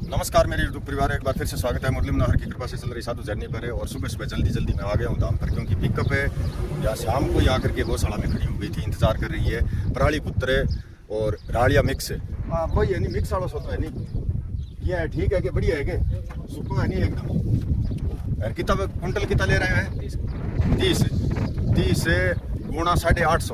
नमस्कार मेरे यूट्यूब परिवार, एक बार फिर से स्वागत है। मुरली मनोहर की कृपा से चल रही साधु जर्नी पर है। और सुबह सुबह जल्दी मैं आ गया हूँ धाम पर, क्योंकि पिकअप है या शाम को ही आकर के गौशाला में खड़ी हो गई थी, इंतजार कर रही है। पराली पुत्र और राड़िया मिक्स है, कोई है नहीं मिक्स वाला सोता है नहीं। ये है ठीक है कि बढ़िया है कि सुखो है नहीं एकदम। यार कितना कुंटल कितना ले रहे हैं? 30 से गुणा 850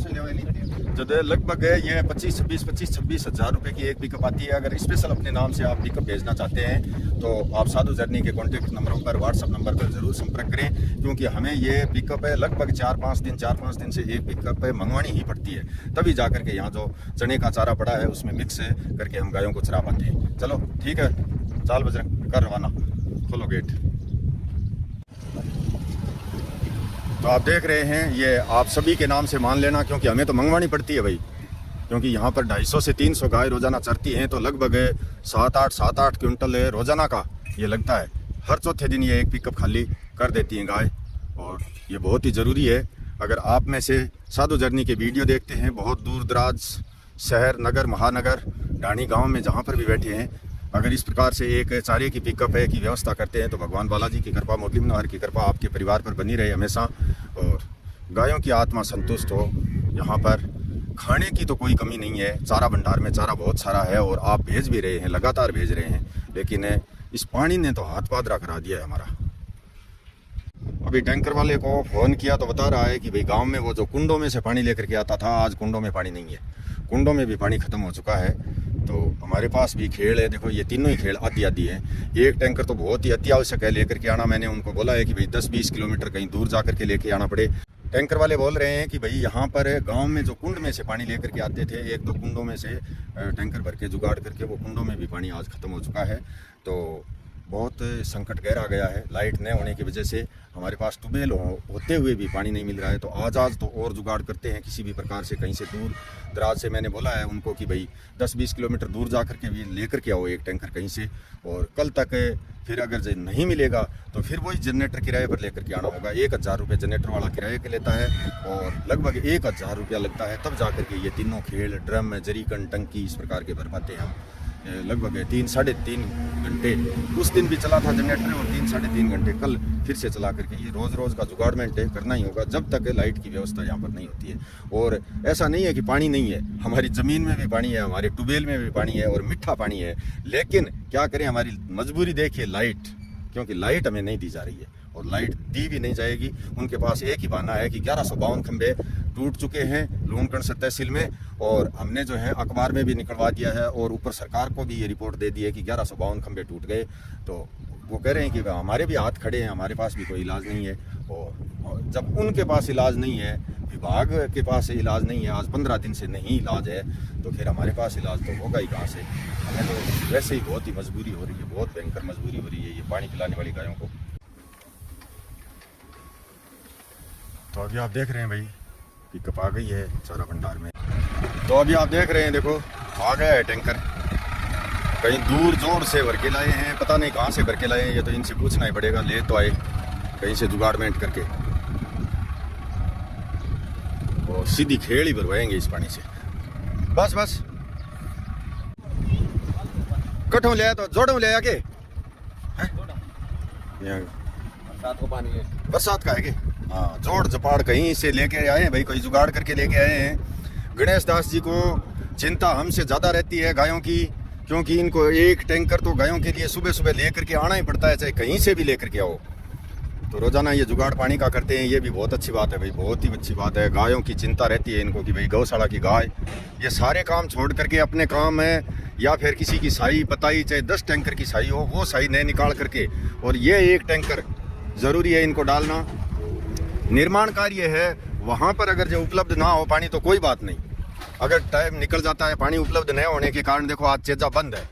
ले नहीं, जब लगभग है ये 25-26 हज़ार रुपये की एक पिकअप आती है। अगर स्पेशल अपने नाम से आप पिकअप भेजना चाहते हैं तो आप साधु जर्नी के कॉन्टैक्ट नंबरों पर, व्हाट्सअप नंबर पर ज़रूर संपर्क करें, क्योंकि हमें ये पिकअप है लगभग 4-5 दिन से एक पिकअप है मंगवानी ही पड़ती है, तभी जा करके यहाँ जो चने का चारा पड़ा है उसमें मिक्स करके हम गायों को चरा पाते हैं। चलो ठीक है, चाल बजरंग कर रवाना, खोलो गेट। तो आप देख रहे हैं, ये आप सभी के नाम से मान लेना, क्योंकि हमें तो मंगवानी पड़ती है भाई, क्योंकि यहाँ पर 250 से 300 गाय रोजाना चरती हैं, तो लगभग 7-8 क्विंटल रोजाना का ये लगता है। हर चौथे दिन ये एक पिकअप खाली कर देती हैं गाय, और ये बहुत ही ज़रूरी है। अगर आप में से साधु जर्नी के वीडियो देखते हैं, बहुत दूर दराज शहर, नगर, महानगर, ढाणी गाँव में जहाँ पर भी बैठे हैं, अगर इस प्रकार से एक चारे की पिकअप है की व्यवस्था करते हैं तो भगवान बालाजी की कृपा, मुरली मनोहर की कृपा आपके परिवार पर बनी रहे हमेशा, और गायों की आत्मा संतुष्ट हो। यहाँ पर खाने की तो कोई कमी नहीं है, चारा भंडार में चारा बहुत सारा है, और आप भेज भी रहे हैं, लगातार भेज रहे हैं, लेकिन इस पानी ने तो हाथ पादरा करा दिया है हमारा। अभी टैंकर वाले को फ़ोन किया तो बता रहा है कि भाई गांव में वो जो कुंडों में से पानी लेकर के आता था, आज कुंडों में पानी नहीं है, कुंडों में भी पानी ख़त्म हो चुका है। तो हमारे पास भी खेल है, देखो ये तीनों ही खेल आधी है। एक टैंकर तो बहुत ही अति आवश्यक है लेकर के आना। मैंने उनको बोला है कि भाई 10-20 किलोमीटर कहीं दूर जा करके लेके आना पड़े। टैंकर वाले बोल रहे हैं कि भाई यहाँ पर गांव में जो कुंड में से पानी लेकर के आते थे, 1-2 कुंडों में से टैंकर भर के जुगाड़ करके वो कुंडों में भी पानी आज ख़त्म हो चुका है। तो बहुत संकट गहरा गया है। लाइट न होने की वजह से हमारे पास ट्यूबवेल होते हुए भी पानी नहीं मिल रहा है। तो आज तो और जुगाड़ करते हैं किसी भी प्रकार से, कहीं से दूर दराज से। मैंने बोला है उनको कि भाई 10-20 किलोमीटर दूर जा करके भी लेकर के आओ एक टैंकर कहीं से, और कल तक फिर अगर नहीं मिलेगा तो फिर वही जनरेटर किराए पर लेकर के आना होगा। 1000 रुपये जनरेटर वाला किराए के लेता है, और लगभग 1000 रुपया लगता है, तब जा करके ये तीनों खेल, ड्रम, जरीकन, टंकी इस प्रकार के भर पाते हैं हम। लगभग 3-3.5 घंटे उस दिन भी चला था जनरेटर, और 3-3.5 घंटे कल फिर से चला करके ये रोज़ का जुगाड़मेंट करना ही होगा जब तक लाइट की व्यवस्था यहाँ पर नहीं होती है। और ऐसा नहीं है कि पानी नहीं है, हमारी ज़मीन में भी पानी है, हमारे ट्यूबवेल में भी पानी है, और मीठा पानी है। लेकिन क्या करें, हमारी मजबूरी देखिए लाइट, क्योंकि लाइट हमें नहीं दी जा रही है, और लाइट दी भी नहीं जाएगी। उनके पास एक ही बहाना है कि 1152 खंभे टूट चुके हैं लूणकंड से तहसील में, और हमने जो है अखबार में भी निकलवा दिया है, और ऊपर सरकार को भी ये रिपोर्ट दे दी है कि 1152 खंभे टूट गए। तो वो कह रहे हैं कि हमारे भी हाथ खड़े हैं, हमारे पास भी कोई इलाज नहीं है। और जब उनके पास इलाज नहीं है, विभाग के पास इलाज नहीं है, आज 15 दिन से नहीं इलाज है, तो फिर हमारे पास इलाज तो होगा ही कहाँ से। हमें तो वैसे ही बहुत ही मजबूरी हो रही है, बहुत भयंकर मजबूरी हो रही है ये पानी पिलाने वाली गायों को। तो अभी आप देख रहे हैं भाई पिकअप आ गई है चारा भंडार में। तो अभी आप देख रहे हैं, देखो आ गया है टैंकर, कहीं दूर जोर से भर के लाए हैं, पता नहीं कहाँ से भर के लाए हैं, ये तो इनसे पूछना ही पड़ेगा। ले तो आए कहीं से जुगाड़मेंट करके, और सीधी खेल ही भरवाएंगे इस पानी से। बस कठों ले तो जोड़ों ले आके, बरसात को पानी है, बरसात का है कि हाँ, जोड़ जपाड़ कहीं से लेके आए हैं भाई, कोई जुगाड़ करके लेके आए हैं। गणेश दास जी को चिंता हमसे ज़्यादा रहती है गायों की, क्योंकि इनको एक टैंकर तो गायों के लिए सुबह लेकर के आना ही पड़ता है, चाहे कहीं से भी लेकर के आओ। तो रोज़ाना ये जुगाड़ पानी का करते हैं, ये भी बहुत अच्छी बात है भाई, बहुत ही अच्छी बात है। गायों की चिंता रहती है इनको कि भाई गौशाला की गाय, ये सारे काम छोड़ करके अपने काम है, या फिर किसी की साई पताई, चाहे 10 टैंकर की साई हो, वो साई नहीं निकाल करके, और ये एक टैंकर ज़रूरी है इनको डालना। निर्माण कार्य है, वहाँ पर अगर जो उपलब्ध ना हो पानी तो कोई बात नहीं, अगर टाइम निकल जाता है, पानी उपलब्ध नहीं होने के कारण देखो आज चेजा बंद है,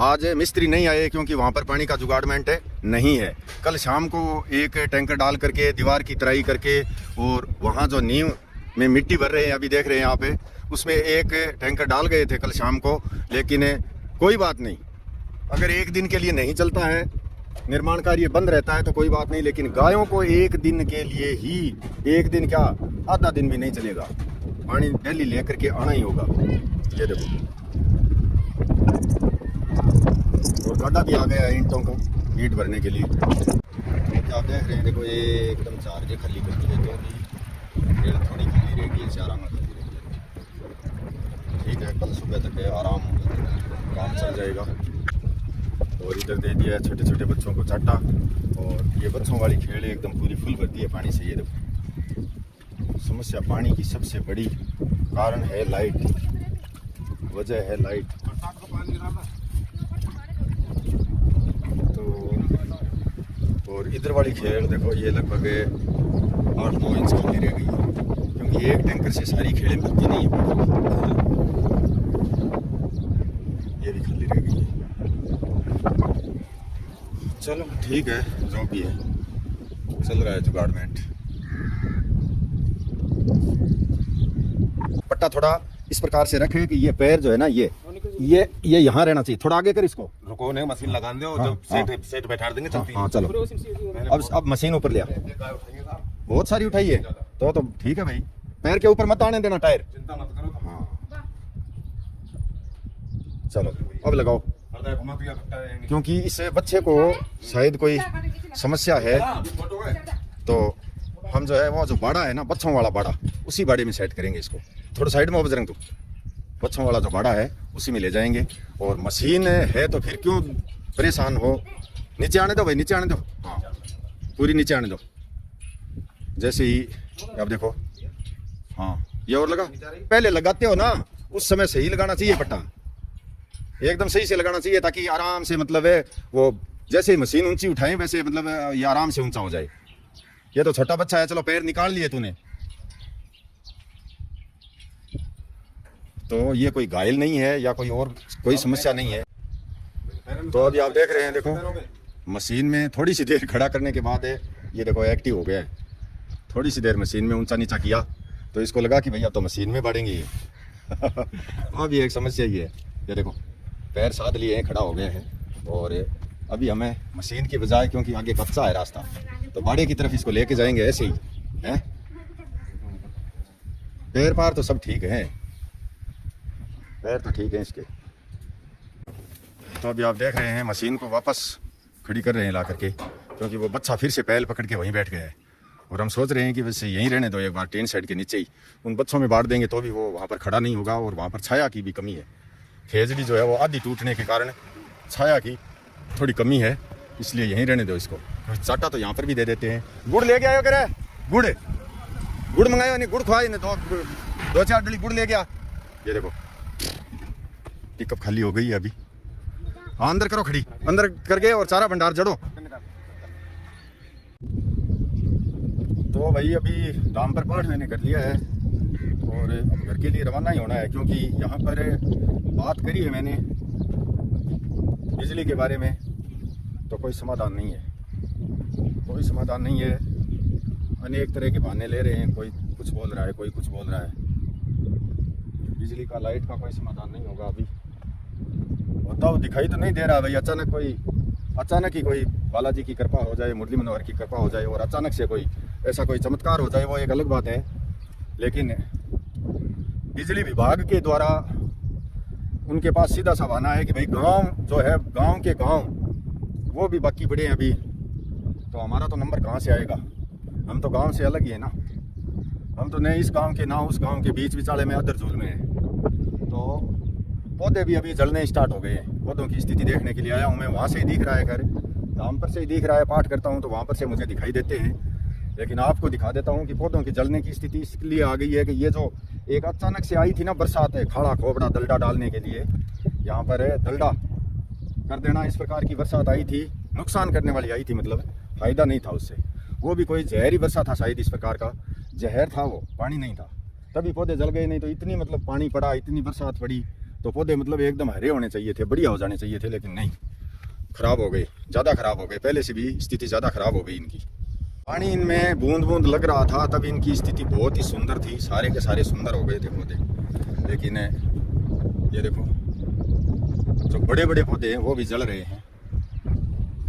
आज मिस्त्री नहीं आए क्योंकि वहाँ पर पानी का जुगाड़मेंट नहीं है। कल शाम को एक टैंकर डाल करके दीवार की तराई करके, और वहाँ जो नींव में मिट्टी भर रहे हैं, अभी देख रहे हैं यहाँ पे, उसमें एक टैंकर डाल गए थे कल शाम को। लेकिन कोई बात नहीं, अगर एक दिन के लिए नहीं चलता है, निर्माण कार्य बंद रहता है तो कोई बात नहीं, लेकिन गायों को एक दिन के लिए ही, एक दिन क्या आधा दिन भी नहीं चलेगा, पानी डेली लेकर के आना ही होगा। ये देखो गाड़ा भी आ गया है ईंटों को ईंट भरने के लिए। आप देख रहे हैं, देखो ये एकदम चार्ज खाली करती है, क्योंकि रेल थोड़ी खाली रहेगी, ऐसे आराम खाली रहेगी। ठीक है, कल सुबह तक है आराम, काम चल जाएगा। और इधर दे दिया है छोटे छोटे बच्चों को चाटा, और ये बच्चों वाली खेल एकदम पूरी फुल भरती है पानी से। ये देखो, समस्या पानी की सबसे बड़ी कारण है लाइट, वजह है लाइट। तो और इधर वाली खेल देखो, ये लगभग 8-9 इंच खाली रह गई है, क्योंकि एक टैंकर से सारी खेलें भरती नहीं है। ये भी खाली रह गई है। चलो ठीक है, जो भी है चल रहा है जुगाड़मेंट। पट्टा थोड़ा इस प्रकार से रखे कि ये पैर जो है ना, ये यहाँ रहना चाहिए। थोड़ा आगे कर इसको, रुको ने मशीन लगा दे और हाँ, जब सेट बैठा देंगे चलती है। हाँ चलो, अब मशीन ऊपर लिया, बहुत सारी उठाई है तो ठीक है भाई, पैर के ऊपर मत आने देना टायर। चिंता मत करो। हाँ चलो अब लगाओ, क्योंकि इस बच्चे को शायद कोई समस्या है, तो हम जो है वो जो बाड़ा है ना, बच्चों वाला बाड़ा, उसी बाड़े में सेट करेंगे इसको। थोड़ा साइड में बजरंग, तू बच्चों वाला जो बाड़ा है उसी में ले जाएंगे। और मशीन है तो फिर क्यों परेशान हो, नीचे आने दो भाई, नीचे आने दो। हाँ पूरी नीचे आने दो। जैसे ही अब देखो, हाँ ये और लगा, पहले लगाते हो ना उस समय सही लगाना चाहिए पट्टा, एकदम सही से लगाना चाहिए, ताकि आराम से मतलब है वो जैसे ही मशीन ऊंची उठाएं वैसे मतलब ये आराम से ऊंचा हो जाए। ये तो छोटा बच्चा है, चलो पैर निकाल लिए तूने, तो ये कोई घायल नहीं है या कोई और कोई समस्या नहीं है। तो अभी आप देख रहे हैं, देखो मशीन में थोड़ी सी देर खड़ा करने के बाद है ये देखो एक्टिव हो गया है। थोड़ी सी देर मशीन में ऊंचा नीचा किया तो इसको लगा कि भैया तो मशीन में बढ़ेंगे ये। अब ये एक समस्या ही है, ये देखो पैर साध लिए हैं, खड़ा हो गए हैं। और अभी हमें मशीन की बजाय, क्योंकि आगे कच्चा है रास्ता, तो बाड़े की तरफ इसको लेके जाएंगे ऐसे ही है। पैर पार तो सब ठीक है, पैर तो ठीक है इसके। तो अभी आप देख रहे हैं मशीन को वापस खड़ी कर रहे हैं ला करके, क्योंकि वो बच्चा फिर से पैर पकड़ के वहीं बैठ गया है। और हम सोच रहे हैं कि वैसे यहीं रहने दो एक बार, टेन साइड के नीचे ही उन बच्चों में बांट देंगे तो भी वो वहाँ पर खड़ा नहीं होगा। और वहाँ पर छाया की भी कमी है, खेज भी जो है वो आधी टूटने के कारण छाया की थोड़ी कमी है, इसलिए यहीं रहने दो इसको। चाटा तो यहाँ पर भी दे देते हैं। गुड़ ले गया करे, गुड़ मंगाया नहीं, गुड़ खुआई नहीं, 2-4 डली गुड़ ले गया। ये देखो पिकअप खाली हो गई है अभी। हाँ अंदर करो खड़ी, अंदर करके और सारा भंडार जड़ो। तो भाई अभी दाम पर पाठ मैंने कर लिया है और अब घर के लिए रवाना ही होना है, क्योंकि यहाँ पर बात करी है मैंने बिजली के बारे में, तो कोई समाधान नहीं है, कोई समाधान नहीं है। अनेक तरह के बहाने ले रहे हैं, कोई कुछ बोल रहा है, कोई कुछ बोल रहा है। बिजली का लाइट का कोई समाधान नहीं होगा अभी, बताओ दिखाई तो नहीं दे रहा भाई। अचानक ही कोई बालाजी की कृपा हो जाए, मुरली मनोहर की कृपा हो जाए और अचानक से कोई ऐसा कोई चमत्कार हो जाए, वो एक अलग बात है। लेकिन बिजली विभाग के द्वारा उनके पास सीधा सा बहाना है कि भाई गांव जो है, गांव के गांव वो भी बाकी पड़े हैं अभी, तो हमारा तो नंबर कहाँ से आएगा। हम तो गांव से अलग ही है ना, हम तो नहीं इस गांव के ना उस गांव के बीच विचाले में अदर झूल में है। तो पौधे भी अभी जलने स्टार्ट हो गए हैं। पौधों की स्थिति देखने के लिए आया हूँ मैं, वहाँ से ही दिख रहा है घर, दाम पर से ही दिख रहा है, पाठ करता हूँ तो वहाँ पर से मुझे दिखाई देते हैं। लेकिन आपको दिखा देता हूँ कि पौधों की जलने की स्थिति इसलिए आ गई है कि ये जो एक अचानक से आई थी ना बरसात है, खाड़ा खोबड़ा दलडा डालने के लिए यहाँ पर दलडा कर देना, इस प्रकार की बरसात आई थी, नुकसान करने वाली आई थी, मतलब फायदा नहीं था उससे। वो भी कोई जहरी बरसात था शायद, इस प्रकार का जहर था वो, पानी नहीं था, तभी पौधे जल गए। नहीं तो इतनी मतलब पानी पड़ा, इतनी बरसात पड़ी तो पौधे मतलब एकदम हरे होने चाहिए थे, बढ़िया हो जाने चाहिए थे, लेकिन नहीं, खराब हो गए, ज़्यादा खराब हो गए। पहले से भी स्थिति ज़्यादा खराब हो गई इनकी। पानी इनमें बूंद बूंद लग रहा था तब इनकी स्थिति बहुत ही सुंदर थी, सारे के सारे सुंदर हो गए थे पौधे। लेकिन ये देखो जो बड़े बड़े पौधे हैं वो भी जल रहे हैं,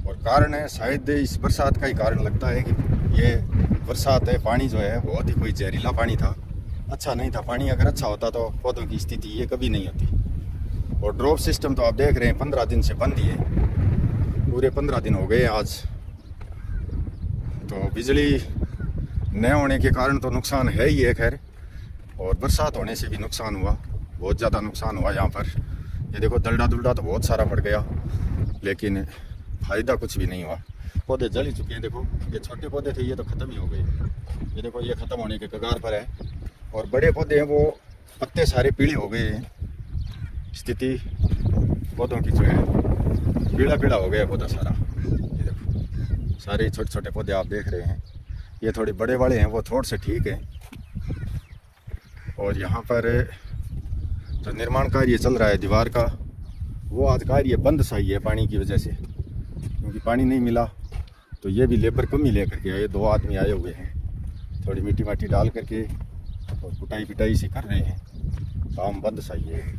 और कारण है शायद इस बरसात का ही कारण लगता है कि ये बरसात है, पानी जो है बहुत ही कोई जहरीला पानी था, अच्छा नहीं था पानी। अगर अच्छा होता तो पौधों की स्थिति ये कभी नहीं होती। और ड्रॉप सिस्टम तो आप देख रहे हैं 15 दिन से बंद ही है, पूरे 15 दिन हो गए आज। तो बिजली न होने के कारण तो नुकसान है ही है खैर, और बरसात होने से भी नुकसान हुआ, बहुत ज़्यादा नुकसान हुआ यहाँ पर। ये देखो दलडा दुलडा तो बहुत सारा पड़ गया, लेकिन फ़ायदा कुछ भी नहीं हुआ। पौधे जल ही चुके हैं। देखो ये छोटे पौधे थे, ये तो ख़त्म ही हो गए। ये देखो ये ख़त्म होने के कगार पर है, और बड़े पौधे हैं वो पत्ते सारे पीले हो गए हैं। स्थिति पौधों की जो है पीला पीला हो गया पौधा सारा। ये देखो सारे छोटे छोटे पौधे आप देख रहे हैं। ये थोड़े बड़े वाले हैं वो थोड़े से ठीक है। और यहाँ पर जो निर्माण कार्य चल रहा है दीवार का, वो आज कार्य बंद सा ही है पानी की वजह से, क्योंकि पानी नहीं मिला। तो ये भी लेबर कम ही लेकर के आए, 2 आदमी आए हुए हैं, थोड़ी मिट्टी माटी डाल करके और कुटाई पिटाई से कर रहे हैं। काम बंद सा ही है।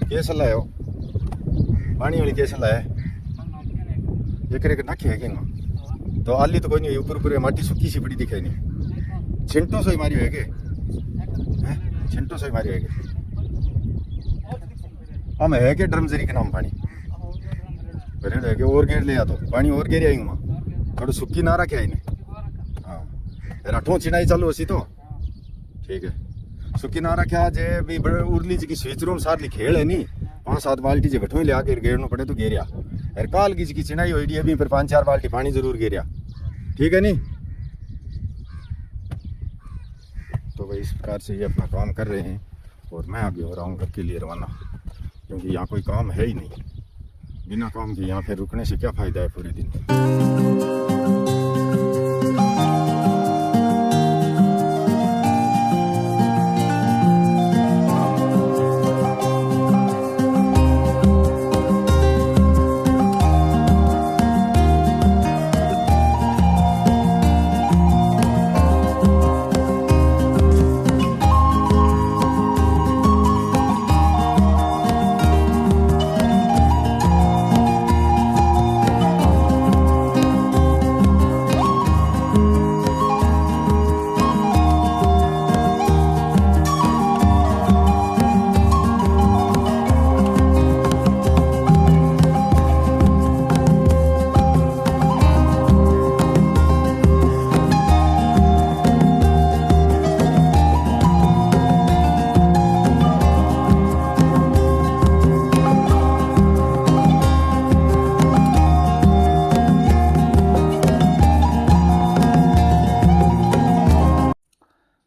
कैसा लाए हो पानी वाली, कैसा लाया है? एक नाखे है क्या? तो आली तो कोई नहीं, ऊपर ऊपर माटी सुखी सी बड़ी दिखे नहीं। छिंटो से ही मारी है के? छिंटो से ही मारी है के? हम है के ड्रमजरी के नाम पानी है के और गेर ले आ, तो पानी और गेर आएंगे वहाँ थोड़ा सुखी ना रखे इन्हें। हाँ राठों चिनाई चालू असी तो ठीक है। सुखी ना रखा जे भी उर्ली जी की स्विच रूम सार ली खेल है नहीं, 5-7 बाल्टी जे भटोई ले आके गेरना पड़े तो गेरिया। यार काल की जी चिनाई हुई अभी फिर 5-4 बाल्टी पानी जरूर गेरिया, ठीक है नहीं? तो भाई इस प्रकार से ये अपना काम कर रहे हैं, और मैं अभी हो रहा हूँ घर के लिए रवाना, क्योंकि यहाँ कोई काम है ही नहीं। बिना काम के यहाँ फिर रुकने से क्या फ़ायदा है पूरे दिन।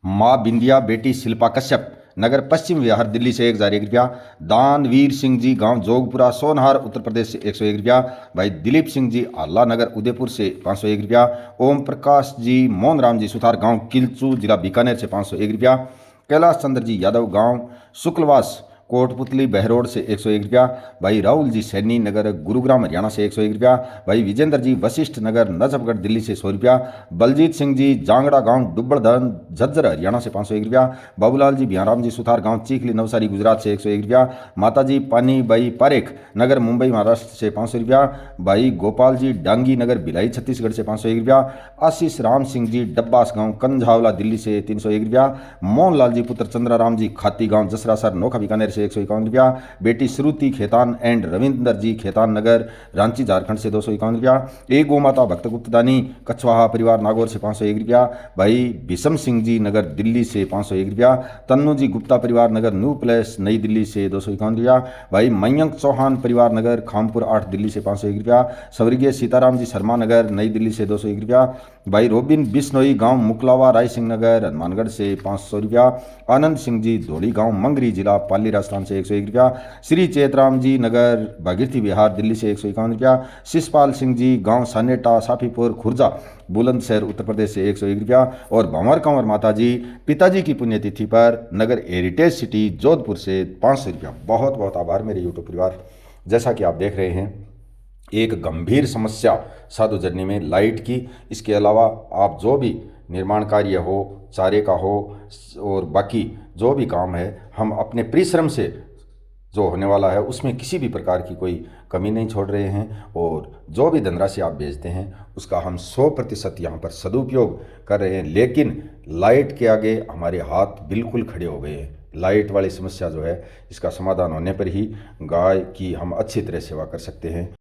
माँ बिंदिया बेटी शिल्पा कश्यप नगर पश्चिम बिहार दिल्ली से 1001 रुपया। दानवीर सिंह जी गांव जोगपुरा सोनहार उत्तर प्रदेश से 101 रुपया। भाई दिलीप सिंह जी आला नगर उदयपुर से 501 रुपया। ओम प्रकाश जी मोहन राम जी सुथार गांव किलचू जिला बीकानेर से 501 रुपया। कैलाश चंद्र जी यादव गांव शुक्लवास कोटपुतली बहरोड से 101 रुपया। भाई राहुल जी सैनी नगर गुरुग्राम हरियाणा से 101 रुपया। भाई विजेंद्र जी वशिष्ठ नगर नजफगढ़ दिल्ली से 100 रुपया। बलजीत सिंह जी जांगड़ा गांव डुब्बड़धन झज्जर हरियाणा से 501 रुपया। बाबूलाल जी बिहाराम जी सुथार गांव चीखली नवसारी गुजरात से 101 रुपया। माता जी पानी बाई पारेख नगर मुंबई महाराष्ट्र से 500 रुपया। भाई गोपाल जी डांगी नगर भिलाई छत्तीसगढ़ से 501 रुपया। आशीष राम सिंह जी डब्बास गांव कंझावला दिल्ली से 301 रुपया। मोहनलाल जी पुत्र चंद्राराम जी खाती गांव जसरासर नोखा बीकानेर से 151 रुपया। बेटी श्रुति खेतान एंड रविंदर जी खेतान नगर रांची झारखंड से 251 रुपया। एक गौ माता भक्त गुप्तदानी कछवाहा परिवार नागौर से 501 रुपया। भाई भीषम सिंह जी नगर दिल्ली से 501 रुपया। तन्नू जी गुप्ता परिवार नगर न्यू प्लेस नई दिल्ली से 251 रुपया। भाई मयंक चौहान परिवार नगर खामपुर 8 दिल्ली से 501 रुपया। स्वर्गीय सीताराम जी शर्मा नगर नई दिल्ली से 201 रुपया। भाई रोबिन बिश्नोई गांव मुकलावा राय सिंह नगर हनुमानगढ़ से 500 रुपया। आनंद सिंह जी धोड़ी गांव मंगरी जिला पाली राजस्थान से 101 रुपया। श्री चेतराम जी नगर भागीरथी बिहार दिल्ली से 151 रुपया। शिषपाल सिंह जी गांव सानेटा साफीपुर खुर्जा बुलंदशहर उत्तर प्रदेश से 101 रुपया। और भंवर कंवर माता जी पिताजी की पुण्यतिथि पर नगर हेरिटेज सिटी जोधपुर से 500 रुपया। बहुत बहुत आभार मेरे यूट्यूब परिवार। जैसा कि आप देख रहे हैं एक गंभीर समस्या साधु जर्नी में लाइट की, इसके अलावा आप जो भी निर्माण कार्य हो, चारे का हो और बाकी जो भी काम है, हम अपने परिश्रम से जो होने वाला है उसमें किसी भी प्रकार की कोई कमी नहीं छोड़ रहे हैं। और जो भी धनराशि आप भेजते हैं उसका हम 100% यहाँ पर सदुपयोग कर रहे हैं। लेकिन लाइट के आगे हमारे हाथ बिल्कुल खड़े हो गए हैं। लाइट वाली समस्या जो है इसका समाधान होने पर ही गाय की हम अच्छी तरह सेवा कर सकते हैं।